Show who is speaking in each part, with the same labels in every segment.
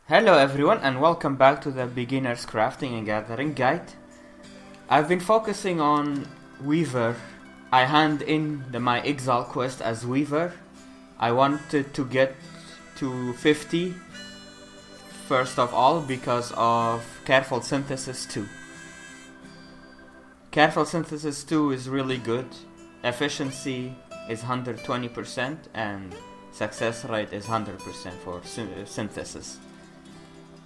Speaker 1: Hello everyone and welcome back to the Beginner's Crafting and Gathering Guide. I've been focusing on Weaver. I hand in my Exile quest as Weaver. I wanted to get to 50 first of all because of Careful Synthesis 2. Careful Synthesis 2 is really good. Efficiency is 120% and success rate is 100% for synthesis.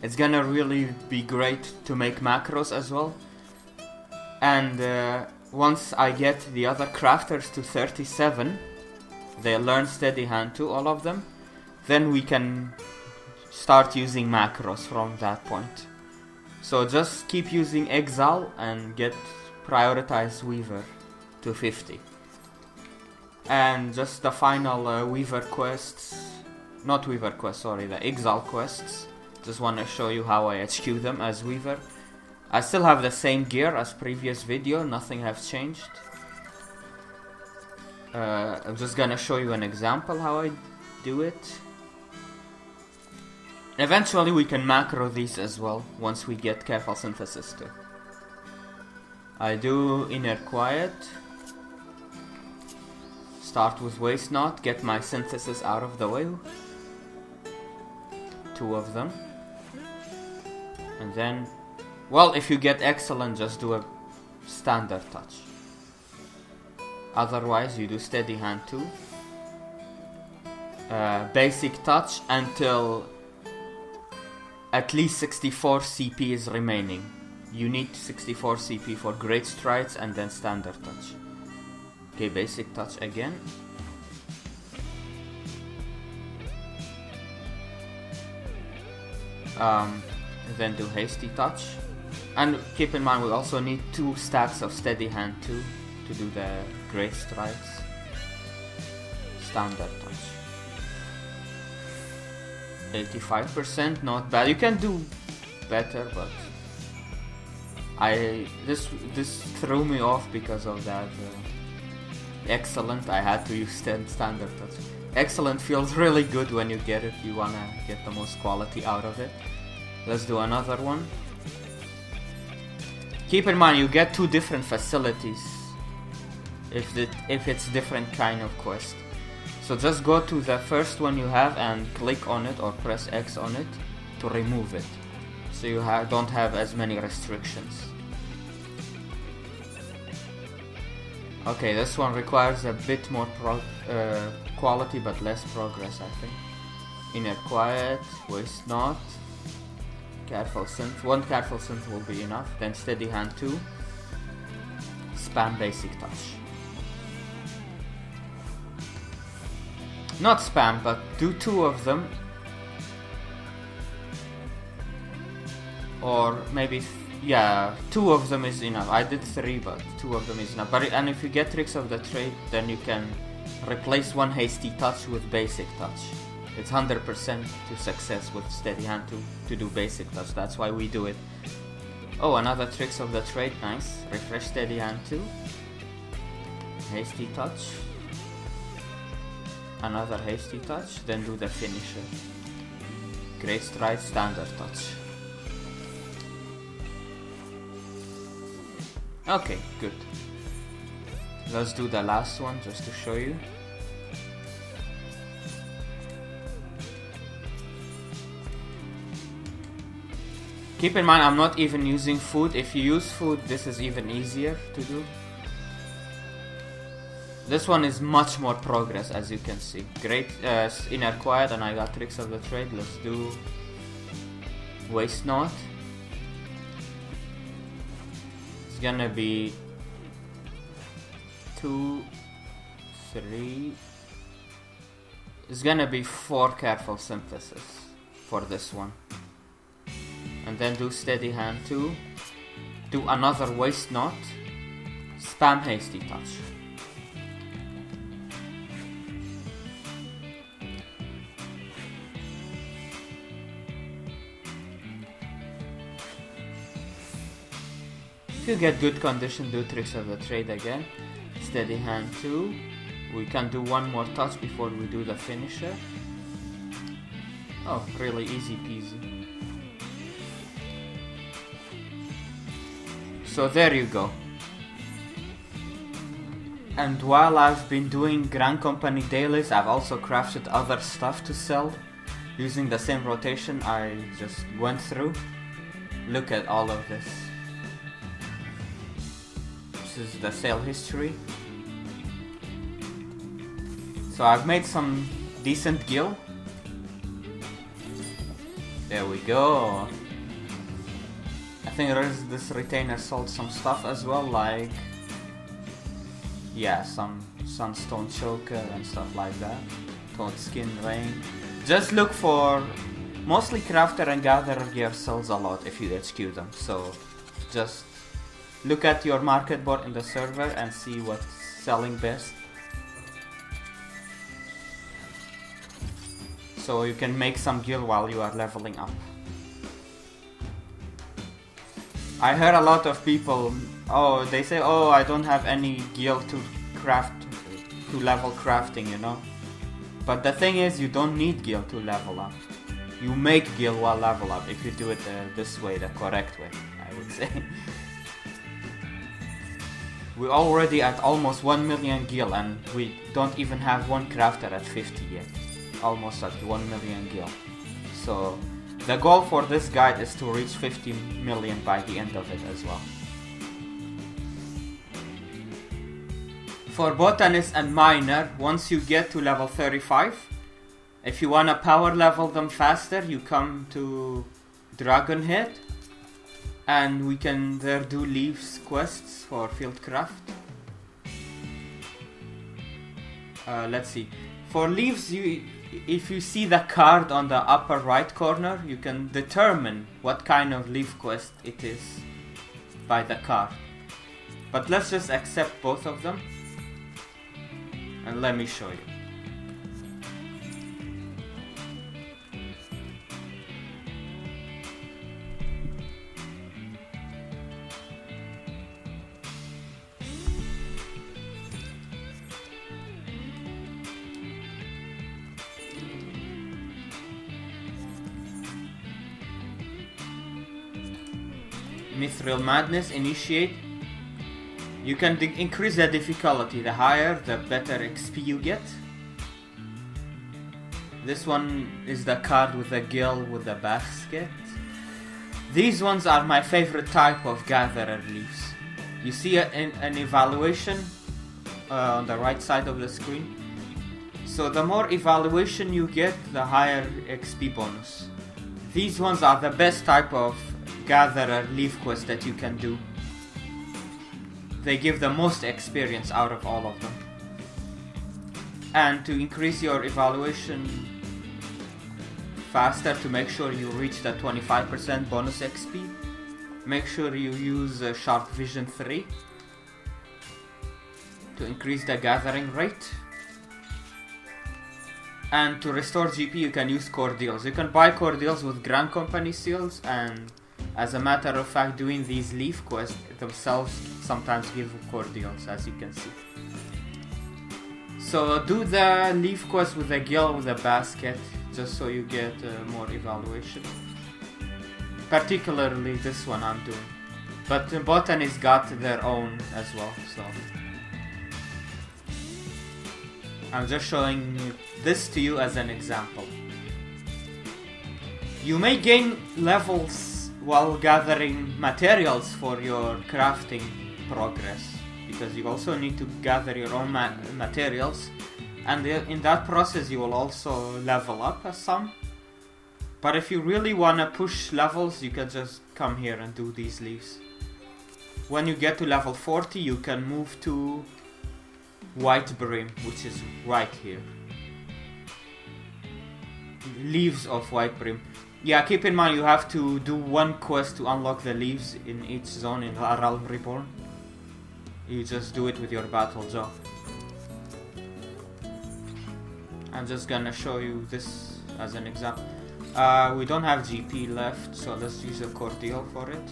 Speaker 1: It's gonna really be great to make macros as well. And once I get the other crafters to 37, they learn Steady Hand too, all of them, then we can start using macros from that point. So just keep using Exile and get prioritize Weaver to 50. And just the final Weaver quests, not Weaver quests, sorry, the Exile quests. Just want to show you how I HQ them as Weaver. I still have the same gear as previous video, nothing has changed. I'm just gonna show you an example how I do it. Eventually we can macro these as well once we get Careful Synthesis too. I do Inner Quiet. Start with Waste Not, get my synthesis out of the way. 2 of them. And then, well, if you get Excellent, just do a Standard Touch. Otherwise, you do Steady Hand too. Basic Touch until at least 64 CP is remaining. You need 64 CP for Great Strides and then Standard Touch. Okay, Basic Touch again. Then do Hasty Touch. And keep in mind we also need 2 stacks of Steady Hand too to do the Great Strides. Standard Touch. 85%, not bad. You can do better, but this threw me off because of that Excellent. I had to use Standard Touch. Excellent feels really good when you get it. You wanna get the most quality out of it. Let's do another one. Keep in mind you get 2 different facilities if it's different kind of quest. So just go to the first one you have and click on it or press X on it to remove it. So you don't have as many restrictions. Okay, this one requires a bit more quality but less progress, I think. Inner Quiet, Waste Not, Careful Synth. 1 Careful Synth will be enough. Then Steady Hand 2. Spam Basic Touch. Not spam, but do 2 of them. Or maybe, yeah, 2 of them is enough. I did 3, but 2 of them is enough. And if you get Tricks of the Trade, then you can replace 1 Hasty Touch with Basic Touch. It's 100% to success with Steady Hand to do Basic Touch. That's why we do it. Oh, another Tricks of the Trade. Nice. Refresh Steady Hand 2. Hasty Touch. Another Hasty Touch. Then do the finisher. Great Stride, Standard Touch. Okay, good. Let's do the last one just to show you. Keep in mind I'm not even using food. If you use food, this is even easier to do. This one is much more progress, as you can see. Great Inner Quiet, and I got Tricks of the Trade. Let's do Waste Not. It's gonna be 2, 3. It's gonna be 4 Careful Synthesis for this one. And then do Steady Hand 2. Do another Waste Not. Spam Hasty Touch. If you get good condition, do Tricks of the Trade again. Steady Hand 2. We can do 1 more touch before we do the finisher. Oh, really easy peasy. So there you go. And while I've been doing Grand Company dailies, I've also crafted other stuff to sell using the same rotation I just went through. Look at all of this. This is the sale history. So I've made some decent gil. There we go. I think this retainer sold some stuff as well, like yeah, some sunstone choker and stuff like that. Toad skin ring. Just look for mostly crafter and gatherer gear sells a lot if you HQ them. So just look at your market board in the server and see what's selling best. So you can make some gil while you are leveling up. I heard a lot of people, they say, oh, I don't have any gil to craft, to level crafting, you know. But the thing is, you don't need gil to level up. You make gil while level up if you do it this way, the correct way, I would say. We're already at almost 1 million gil and we don't even have one crafter at 50 yet. Almost at 1 million gil. So the goal for this guide is to reach 50 million by the end of it as well. For botanist and miner, once you get to level 35, if you wanna power level them faster, you come to Dragonhead and we can there do leaves quests for fieldcraft. Let's see. For leaves, if you see the card on the upper right corner, you can determine what kind of leaf quest it is by the card. But let's just accept both of them and let me show you. Mithril Madness, initiate. You can increase the difficulty. The higher, the better XP you get. This one is the card with the gil with the basket. These ones are my favorite type of gatherer leaves. You see an evaluation on the right side of the screen. So the more evaluation you get, the higher XP bonus. These ones are the best type of gatherer leaf quest that you can do. They give the most experience out of all of them. And to increase your evaluation faster, to make sure you reach the 25% bonus XP, make sure you use Sharp Vision 3 to increase the gathering rate. And to restore GP, you can use cordials. You can buy cordials with Grand Company seals, and as a matter of fact, doing these leaf quests themselves sometimes give cordials, as you can see. So do the leaf quest with a gil with a basket, just so you get more evaluation. Particularly this one I'm doing. But the botanists got their own as well, so I'm just showing this to you as an example. You may gain levels while gathering materials for your crafting progress, because you also need to gather your own materials, and in that process you will also level up some. But if you really want to push levels, you can just come here and do these leaves. When you get to level 40, you can move to White Brim, which is right here. Leaves of White Brim. Yeah, keep in mind you have to do one quest to unlock the leaves in each zone in La Realm Reborn. You just do it with your battle jaw. I'm just gonna show you this as an example. We don't have GP left, so let's use a cordial for it.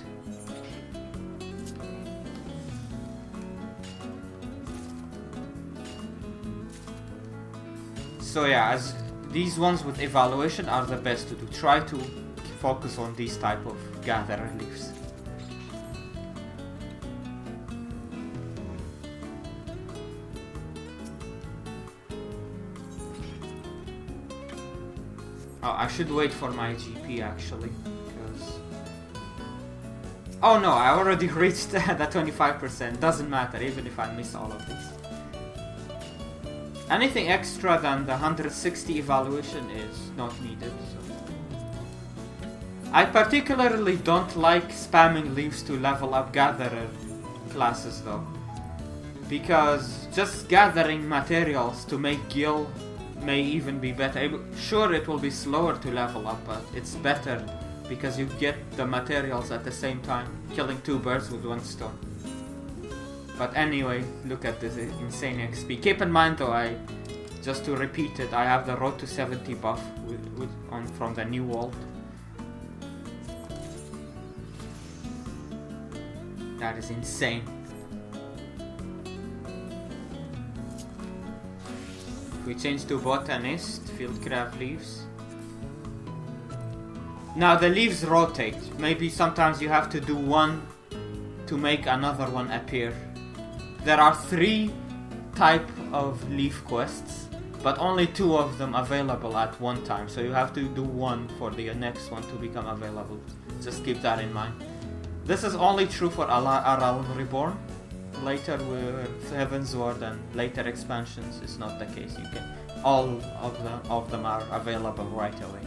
Speaker 1: So yeah, as these ones with evaluation are the best to do. Try to focus on these type of gatherer leaves. Oh, I should wait for my GP actually, because... Oh no, I already reached the 25%. Doesn't matter, even if I miss all of these. Anything extra than the 160 evaluation is not needed. So. I particularly don't like spamming leaves to level up gatherer classes though. Because just gathering materials to make gil may even be better. Sure, it will be slower to level up, but it's better because you get the materials at the same time, killing 2 birds with 1 stone. But anyway, look at this insane XP. Keep in mind though, just to repeat it, I have the road to 70 buff from the new world. That is insane. We change to botanist, field crab leaves. Now the leaves rotate. Maybe sometimes you have to do one to make another one appear. There are 3 type of leaf quests, but only 2 of them available at one time. So you have to do one for the next one to become available. Just keep that in mind. This is only true for Aral Reborn. Later with Heaven's Ward and later expansions is not the case. You can all of them are available right away.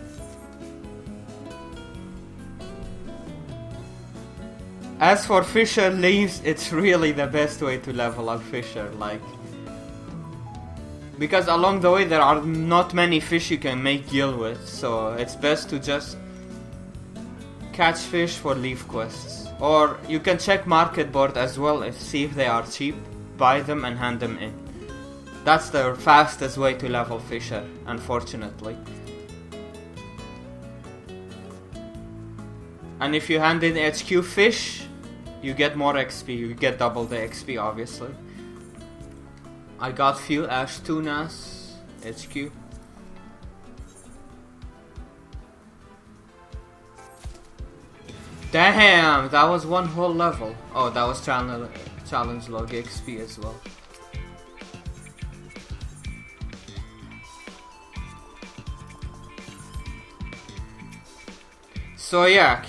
Speaker 1: As for Fisher leaves, it's really the best way to level up Fisher, because along the way there are not many fish you can make gil with, so it's best to just catch fish for leaf quests. Or you can check market board as well and see if they are cheap, buy them and hand them in. That's the fastest way to level Fisher, unfortunately. And if you hand in HQ fish, you get more XP, you get double the XP obviously. I got few ash tunas, HQ. Damn, that was one whole level. Oh, that was challenge log XP as well. So yeah,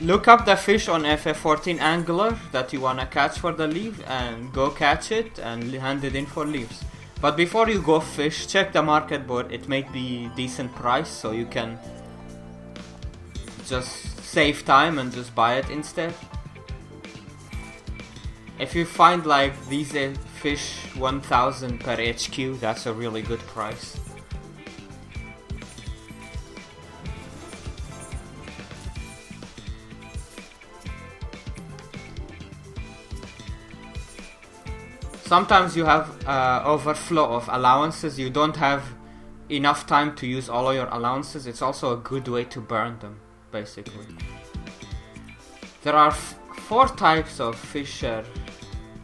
Speaker 1: look up the fish on FF14 angler that you wanna catch for the leaf and go catch it and hand it in for leaves. But before you go fish, check the market board. It may be decent price, so you can just save time and just buy it instead. If you find like these fish 1000 per HQ, that's a really good price. Sometimes you have overflow of allowances, you don't have enough time to use all of your allowances. It's also a good way to burn them, basically. There are 4 types of Fisher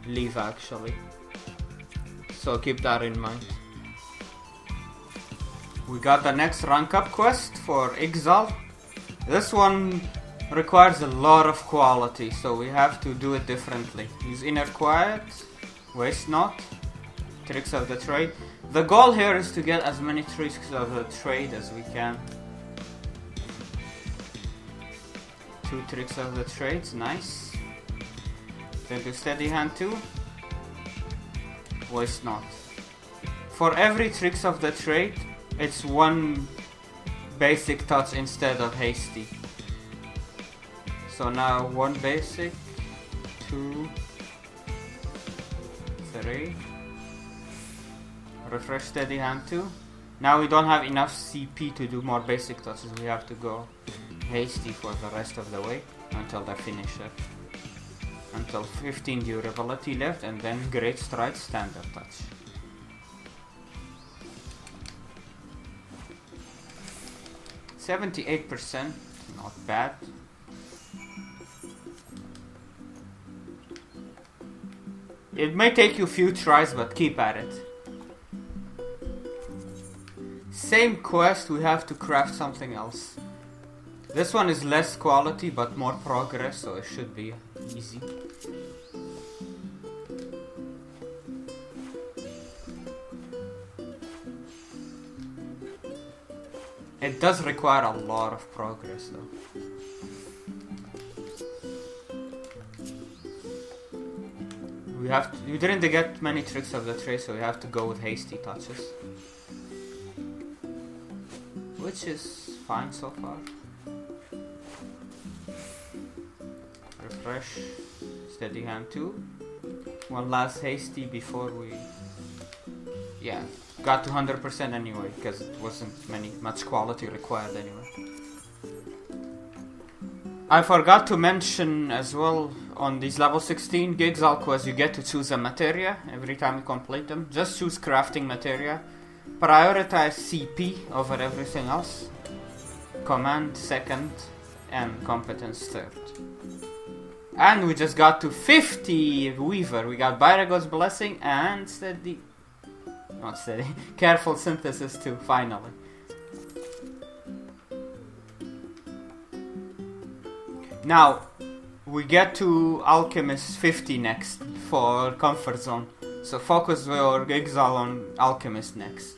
Speaker 1: leaf actually, so keep that in mind. We got the next rank up quest for XIV. This one requires a lot of quality, so we have to do it differently. Use Inner Quiet, Waste Not, Tricks of the Trade. The goal here is to get as many Tricks of the Trade as we can. 2 Tricks of the Trades, nice. Then do Steady Hand 2, Waste Not. For every Tricks of the Trade, it's 1 basic touch instead of hasty. So now 1 basic, 2, 3. Refresh Steady Hand 2. Now we don't have enough CP to do more basic touches. We have to go hasty for the rest of the way until the finisher. Until 15 durability left, and then Great Stride Standard Touch. %, not bad. It may take you a few tries, but keep at it. same quest, we have to craft something else. This one is less quality but more progress, so it should be easy. It does require a lot of progress though. We didn't get many tricks of the trade, so we have to go with hasty touches. Which is fine so far. Refresh, steady hand 2. One last hasty before we... Yeah, got to 100% anyway, because it wasn't much quality required anyway. I forgot to mention as well, on these level 16 gigs quests, you get to choose a materia every time you complete them. Just choose crafting materia. Prioritize CP over everything else. Command second, and competence third. And we just got to 50 Weaver. We got Byrago's Blessing and Careful Synthesis too, finally. Now, we get to Alchemist 50 next for Comfort Zone. So focus your exile on Alchemist next.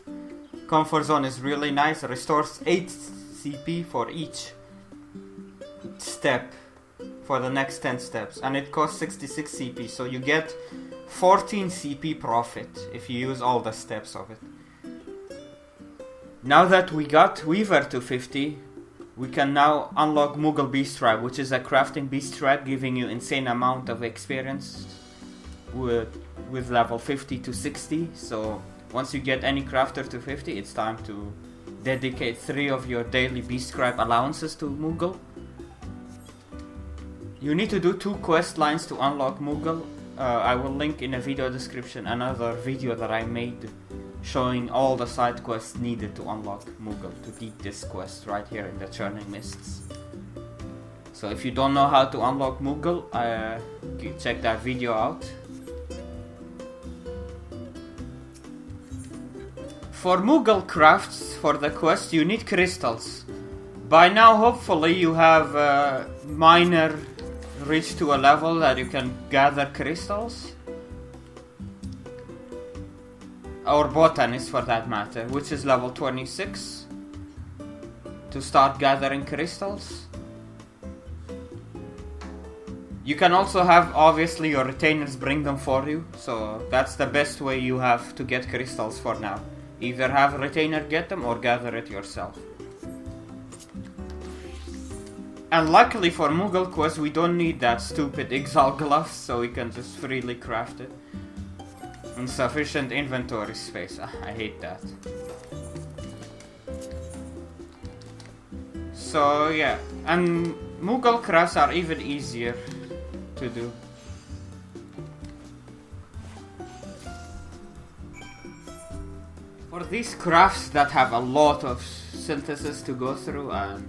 Speaker 1: Comfort Zone is really nice, restores 8 CP for each step for the next 10 steps. And it costs 66 CP, so you get 14 CP profit if you use all the steps of it. Now that we got Weaver to 50, we can now unlock Moogle Beast Tribe, which is a crafting beast tribe giving you insane amount of experience with level 50 to 60. So once you get any crafter to 50, it's time to dedicate 3 of your daily beast tribe allowances to Moogle. You need to do 2 quest lines to unlock Moogle. I will link in a video description another video that I made showing all the side quests needed to unlock Moogle to beat this quest right here in the Churning Mists. So if you don't know how to unlock Moogle, check that video out. For Moogle crafts, for the quest, you need crystals. By now, hopefully, you have Miner reached to a level that you can gather crystals. Or Botanist for that matter, which is level 26. To start gathering crystals. You can also have, obviously, your retainers bring them for you. So that's the best way you have to get crystals for now. Either have a retainer get them or gather it yourself. And luckily for Moogle quest, we don't need that stupid exile gloves, so we can just freely craft it. Insufficient inventory space. I hate that. So yeah, and Moogle crafts are even easier to do. For these crafts that have a lot of synthesis to go through and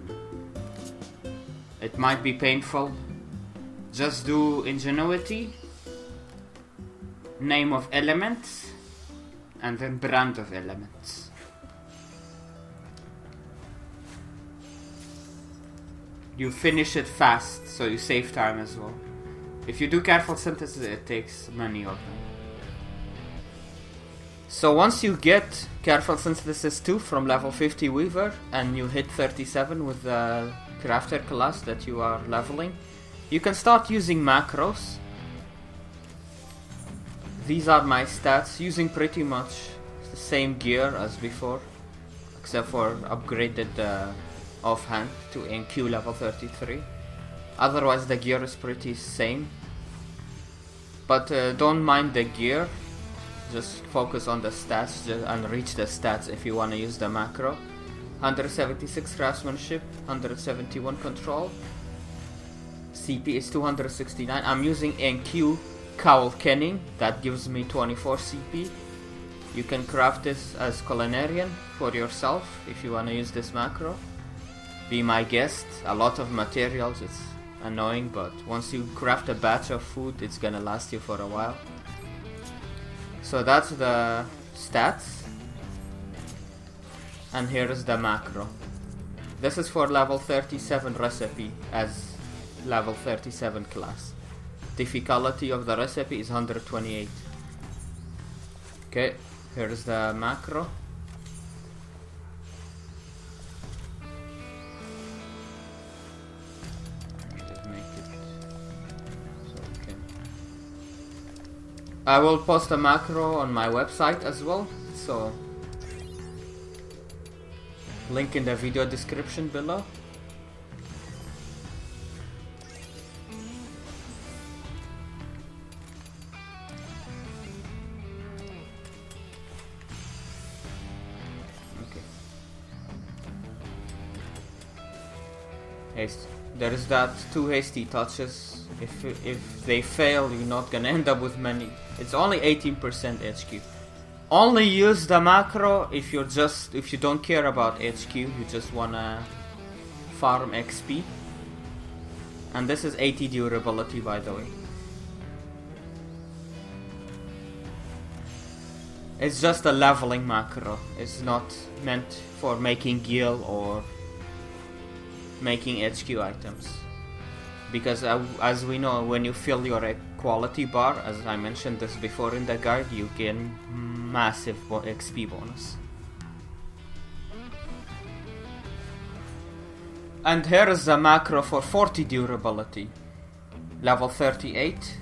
Speaker 1: it might be painful, just do Ingenuity, Name of Elements, and then Brand of Elements. You finish it fast, so you save time as well. If you do Careful Synthesis, it takes many of them. So once you get Careful Synthesis 2 from level 50 Weaver, and you hit 37 with the Crafter class that you are leveling, you can start using macros. These are my stats, using pretty much the same gear as before, except for upgraded offhand to NQ level 33. Otherwise the gear is pretty same. But don't mind the gear, just focus on the stats and reach the stats if you want to use the macro. 176 craftsmanship, 171 control. CP is 269. I'm using NQ Cowl Kenning, that gives me 24 CP. You can craft this as Culinarian for yourself if you want to use this macro. Be my guest. A lot of materials, it's annoying, but once you craft a batch of food, it's gonna last you for a while. So that's the stats. And here is the macro. This is for level 37 recipe as level 37 class. Difficulty of the recipe is 128. Okay, here is the macro. Let's make it so we can. I will post a macro on my website as well, so link in the video description below. There is that 2 hasty touches. If they fail, you're not gonna end up with many. It's only 18% HQ. Only use the macro if you don't care about HQ, you just wanna farm XP. And this is 80 durability, by the way. It's just a leveling macro. It's not meant for making gil or making HQ items, because as we know, when you fill your quality bar, as I mentioned this before in the guide, you gain massive XP bonus. And here is the macro for 40 durability, level 38.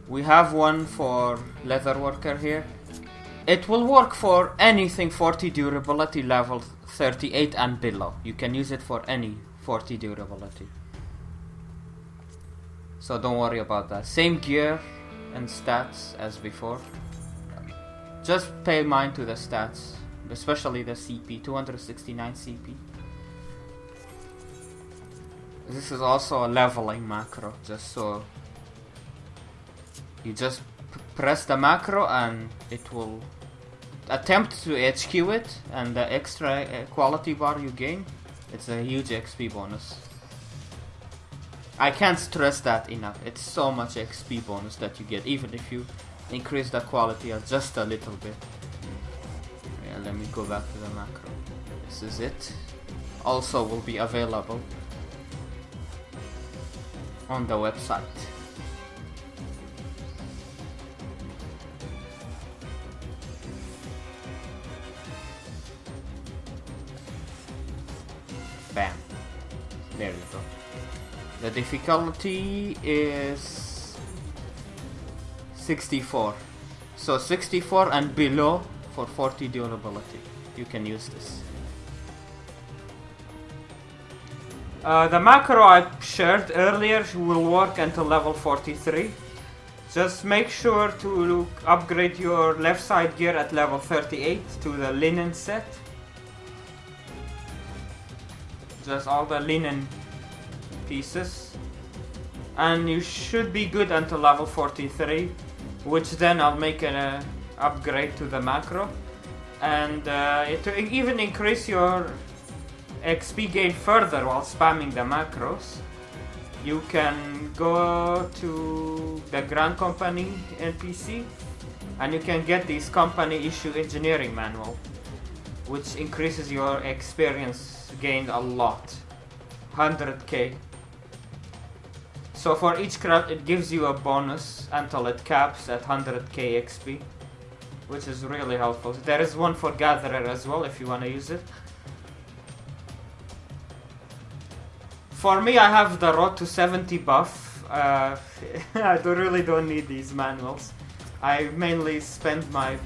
Speaker 1: We have one for leatherworker here. It will work for anything 40 durability level 38 and below. You can use it for any 40 durability. So don't worry about that. Same gear and stats as before. Just pay mind to the stats, especially the CP, 269 CP. This is also a leveling macro, just so you just press the macro and it will attempt to HQ it, and the extra quality bar you gain, it's a huge XP bonus. I can't stress that enough. It's so much XP bonus that you get, even if you increase the quality just a little bit. Yeah, let me go back to the macro. This is it. Also will be available on the website. Bam. There we go. The difficulty is 64. So 64 and below for 40 durability. You can use this. The macro I shared earlier will work until level 43. Just make sure to upgrade your left side gear at level 38 to the linen set. Just all the linen pieces. And you should be good until level 43, which then I'll make an upgrade to the macro. And it will even increase your XP gain further while spamming the macros. You can go to the Grand Company NPC and you can get this company issue engineering manual, which increases your experience gained a lot, 100k. So for each craft it gives you a bonus until it caps at 100k XP, which is really helpful. There is one for Gatherer as well if you want to use it. For me, I have the Road to 70 buff. I really don't need these manuals. I mainly spend my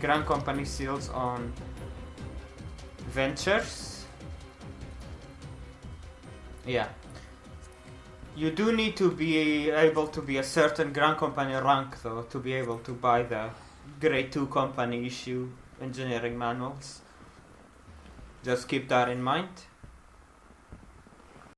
Speaker 1: Grand Company seals on ventures. Yeah. You do need to be able to be a certain Grand Company rank though to be able to buy the Grade 2 Company issue engineering manuals. Just keep that in mind.